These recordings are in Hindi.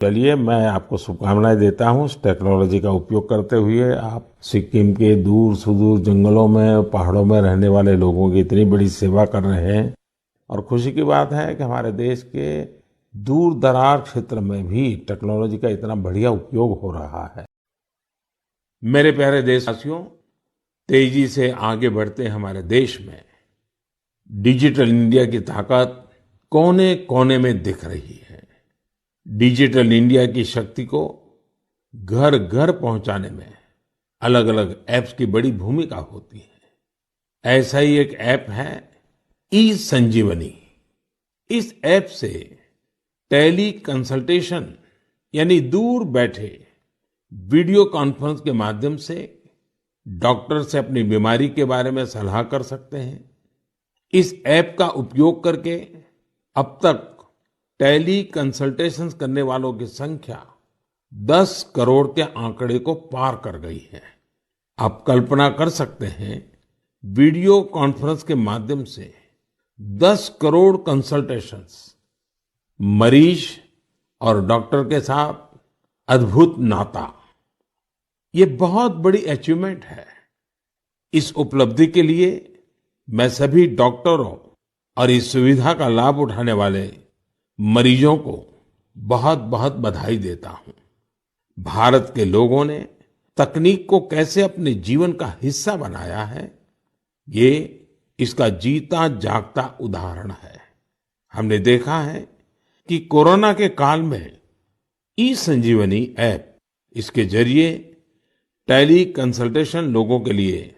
चलिए, मैं आपको शुभकामनाएं देता हूँ। इस टेक्नोलॉजी का उपयोग करते हुए आप सिक्किम के दूर सुदूर जंगलों में, पहाड़ों में रहने वाले लोगों की इतनी बड़ी सेवा कर रहे हैं। और खुशी की बात है कि हमारे देश के दूर दराज क्षेत्र में भी टेक्नोलॉजी का इतना बढ़िया उपयोग हो रहा है। मेरे प्यारे देशवासियों, तेजी से आगे बढ़ते हमारे देश में डिजिटल इंडिया की ताकत कोने कोने में दिख रही है। डिजिटल इंडिया की शक्ति को घर घर पहुंचाने में अलग अलग ऐप्स की बड़ी भूमिका होती है। ऐसा ही एक ऐप है ई संजीवनी। इस ऐप से टेली कंसल्टेशन यानी दूर बैठे वीडियो कॉन्फ्रेंस के माध्यम से डॉक्टर से अपनी बीमारी के बारे में सलाह कर सकते हैं। इस ऐप का उपयोग करके अब तक टेली कंसल्टेशंस करने वालों की संख्या 10 करोड़ के आंकड़े को पार कर गई है। आप कल्पना कर सकते हैं, वीडियो कॉन्फ्रेंस के माध्यम से 10 करोड़ कंसल्टेशंस, मरीज और डॉक्टर के साथ अद्भुत नाता। ये बहुत बड़ी अचीवमेंट है। इस उपलब्धि के लिए मैं सभी डॉक्टरों और इस सुविधा का लाभ उठाने वाले मरीजों को बहुत बहुत बधाई देता हूं। भारत के लोगों ने तकनीक को कैसे अपने जीवन का हिस्सा बनाया है, ये इसका जीता जागता उदाहरण है। हमने देखा है कि कोरोना के काल में ई संजीवनी ऐप, इसके जरिए टेली कंसल्टेशन लोगों के लिए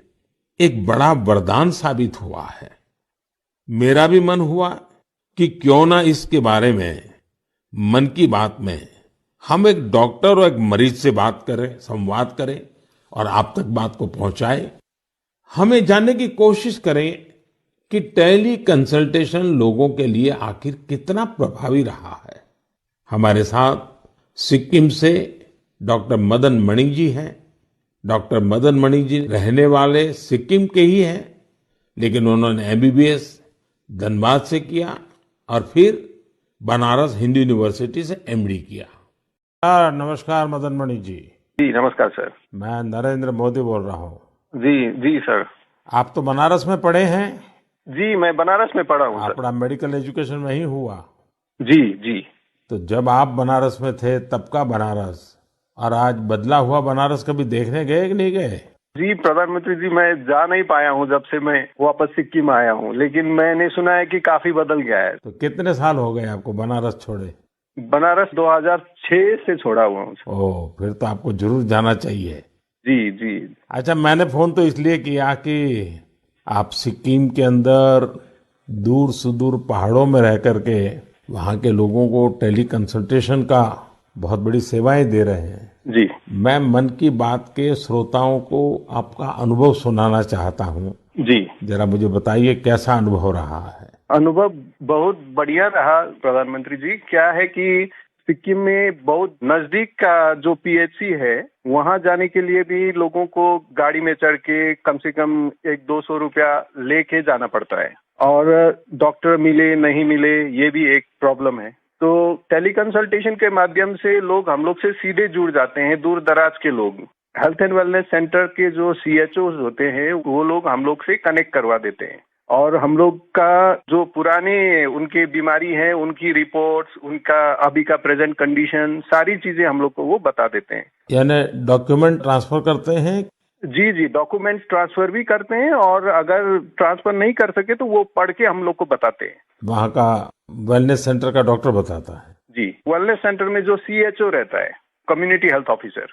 एक बड़ा वरदान साबित हुआ है। मेरा भी मन हुआ कि क्यों ना इसके बारे में मन की बात में हम एक डॉक्टर और एक मरीज से बात करें, संवाद करें और आप तक बात को पहुंचाएं। हमें जानने की कोशिश करें कि टेली कंसल्टेशन लोगों के लिए आखिर कितना प्रभावी रहा है। हमारे साथ सिक्किम से डॉक्टर मदन मणि जी हैं। डॉक्टर मदन मणि जी रहने वाले सिक्किम के ही हैं, लेकिन उन्होंने एमबीबीएस धनबाद से किया और फिर बनारस हिंदू यूनिवर्सिटी से एमडी किया। नमस्कार मदन मणि जी। जी नमस्कार सर। मैं नरेंद्र मोदी बोल रहा हूँ। जी जी सर। आप तो बनारस में पढ़े हैं? जी मैं बनारस में पढ़ा हूँ सर। अपना मेडिकल एजुकेशन वहीं हुआ? जी जी। तो जब आप बनारस में थे तब का बनारस और आज बदला हुआ बनारस कभी देखने गए कि नहीं गए? जी प्रधानमंत्री जी, मैं जा नहीं पाया हूँ जब से मैं वापस सिक्किम आया हूँ, लेकिन मैंने सुना है कि काफी बदल गया है। तो कितने साल हो गए आपको बनारस छोड़े? बनारस 2006 से छोड़ा हुआ हूँ। ओह, फिर तो आपको जरूर जाना चाहिए। जी जी। अच्छा, मैंने फोन तो इसलिए किया कि आप सिक्किम के अंदर दूर सुदूर पहाड़ों में रह करके वहाँ के लोगों को टेली कंसल्टेशन का बहुत बड़ी सेवाएं दे रहे हैं। जी। मैं मन की बात के श्रोताओं को आपका अनुभव सुनाना चाहता हूँ। जी। जरा मुझे बताइए कैसा अनुभव रहा है? अनुभव बहुत बढ़िया रहा प्रधानमंत्री जी। क्या है कि सिक्किम में बहुत नजदीक का जो पीएचसी है, वहां जाने के लिए भी लोगों को गाड़ी में चढ़ के कम से कम 100-200 रुपया लेके जाना पड़ता है, और डॉक्टर मिले नहीं मिले ये भी एक प्रॉब्लम है। तो टेली कंसल्टेशन के माध्यम से लोग हम लोग से सीधे जुड़ जाते हैं। दूर दराज के लोग हेल्थ एंड वेलनेस सेंटर के जो सीएचओ होते हैं, वो लोग हम लोग से कनेक्ट करवा देते हैं, और हम लोग का जो पुराने उनकी बीमारी है, उनकी रिपोर्ट्स, उनका अभी का प्रेजेंट कंडीशन, सारी चीजें हम लोग को वो बता देते हैं। यानी डॉक्यूमेंट ट्रांसफर करते हैं? जी जी, डॉक्यूमेंट ट्रांसफर भी करते हैं, और अगर ट्रांसफर नहीं कर सके तो वो पढ़ के हम लोग को बताते हैं। वहाँ का वेलनेस सेंटर का डॉक्टर बताता है? जी, वेलनेस सेंटर में जो सीएचओ रहता है, कम्युनिटी हेल्थ ऑफिसर।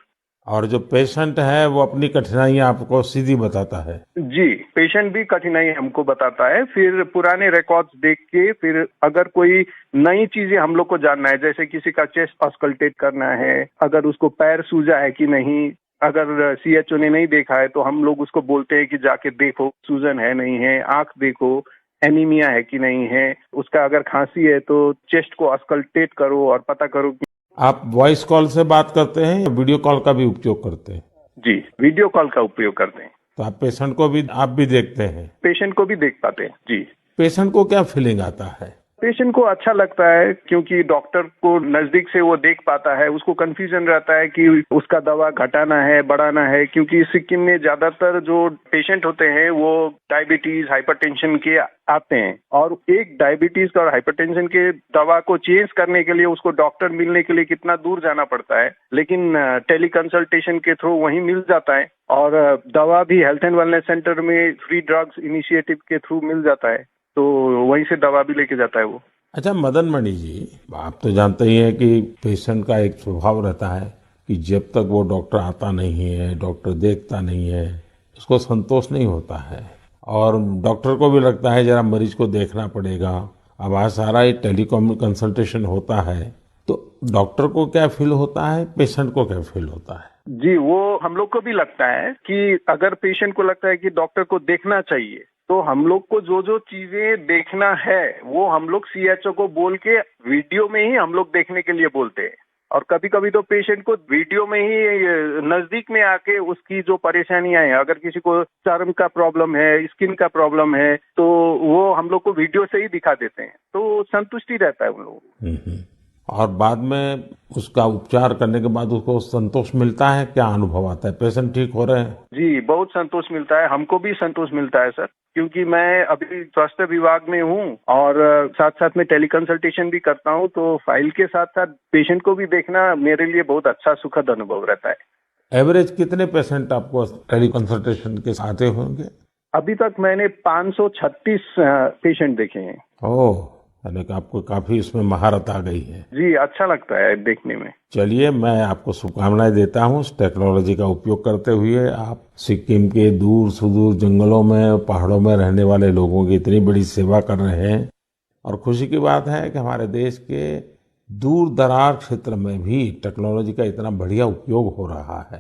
और जो पेशेंट है वो अपनी कठिनाइयां आपको सीधी बताता है? जी, पेशेंट भी कठिनाई हमको बताता है। फिर पुराने रिकॉर्ड्स देख के, फिर अगर कोई नई चीजें हम लोग को जानना है, जैसे किसी का चेस्ट ऑस्कल्टेट करना है, अगर उसको पैर सूजा है कि नहीं, अगर सीएचओ ने नहीं देखा है तो हम लोग उसको बोलते हैं कि जाके देखो सूजन है नहीं है, आंख देखो, एनीमिया है कि नहीं है, उसका अगर खांसी है तो चेस्ट को ऑस्कल्टेट करो और पता करो कि। आप वॉइस कॉल से बात करते हैं या वीडियो कॉल का भी उपयोग करते हैं? जी, वीडियो कॉल का उपयोग करते हैं। तो आप पेशेंट को भी देखते हैं? पेशेंट को भी देख पाते हैं। जी। पेशेंट को क्या फीलिंग आता है? पेशेंट को अच्छा लगता है क्योंकि डॉक्टर को नजदीक से वो देख पाता है, उसको कंफ्यूजन रहता है कि उसका दवा घटाना है, बढ़ाना है, क्योंकि सिक्किम में ज्यादातर जो पेशेंट होते हैं वो डायबिटीज, हाइपरटेंशन के आते हैं और एक डायबिटीज और हाइपरटेंशन के दवा को चेंज करने के लिए उसको डॉक्टर मिलने के लिए कितना दूर जाना पड़ता है, लेकिन टेली कंसल्टेशन के थ्रू वहीं मिल जाता है और दवा भी हेल्थ एंड वेलनेस सेंटर में फ्री ड्रग्स इनिशिएटिव के थ्रू मिल जाता है, तो वहीं से दवा भी लेके जाता है वो। अच्छा मदन मणि जी, आप तो जानते ही हैं कि पेशेंट का एक स्वभाव रहता है कि जब तक वो डॉक्टर आता नहीं है, डॉक्टर देखता नहीं है, उसको संतोष नहीं होता है और डॉक्टर को भी लगता है जरा मरीज को देखना पड़ेगा। अब आज सारा ये टेलीकॉम कंसल्टेशन होता है, तो डॉक्टर को क्या फील होता है, पेशेंट को क्या फील होता है? जी, वो हम लोग को भी लगता है कि अगर पेशेंट को लगता है कि डॉक्टर को देखना चाहिए, तो हम लोग को जो जो चीजें देखना है वो हम लोग सीएचओ को बोल के वीडियो में ही हम लोग देखने के लिए बोलते हैं और कभी कभी तो पेशेंट को वीडियो में ही नजदीक में आके उसकी जो परेशानियां हैं, अगर किसी को चर्म का प्रॉब्लम है, स्किन का प्रॉब्लम है, तो वो हम लोग को वीडियो से ही दिखा देते हैं, तो संतुष्टि रहता है उन लोगों को। और बाद में उसका उपचार करने के बाद उसको संतोष मिलता है, क्या अनुभव आता है, पेशेंट ठीक हो रहे हैं? जी, बहुत संतोष मिलता है, हमको भी संतोष मिलता है सर, क्योंकि मैं अभी स्वास्थ्य विभाग में हूँ और साथ साथ में टेली कंसल्टेशन भी करता हूँ, तो फाइल के साथ साथ पेशेंट को भी देखना मेरे लिए बहुत अच्छा सुखद अनुभव रहता है। एवरेज कितने पेशेंट आपको टेली कंसल्टेशन के साथ आते होंगे? अभी तक मैंने 536 पेशेंट देखे हैं। ओह, यानी कि आपको काफी इसमें महारत आ गई है। जी, अच्छा लगता है देखने में। चलिए, मैं आपको शुभकामनाएं देता हूँ। इस टेक्नोलॉजी का उपयोग करते हुए आप सिक्किम के दूर सुदूर जंगलों में, पहाड़ों में रहने वाले लोगों की इतनी बड़ी सेवा कर रहे हैं और खुशी की बात है कि हमारे देश के दूर दराज क्षेत्र में भी टेक्नोलॉजी का इतना बढ़िया उपयोग हो रहा है।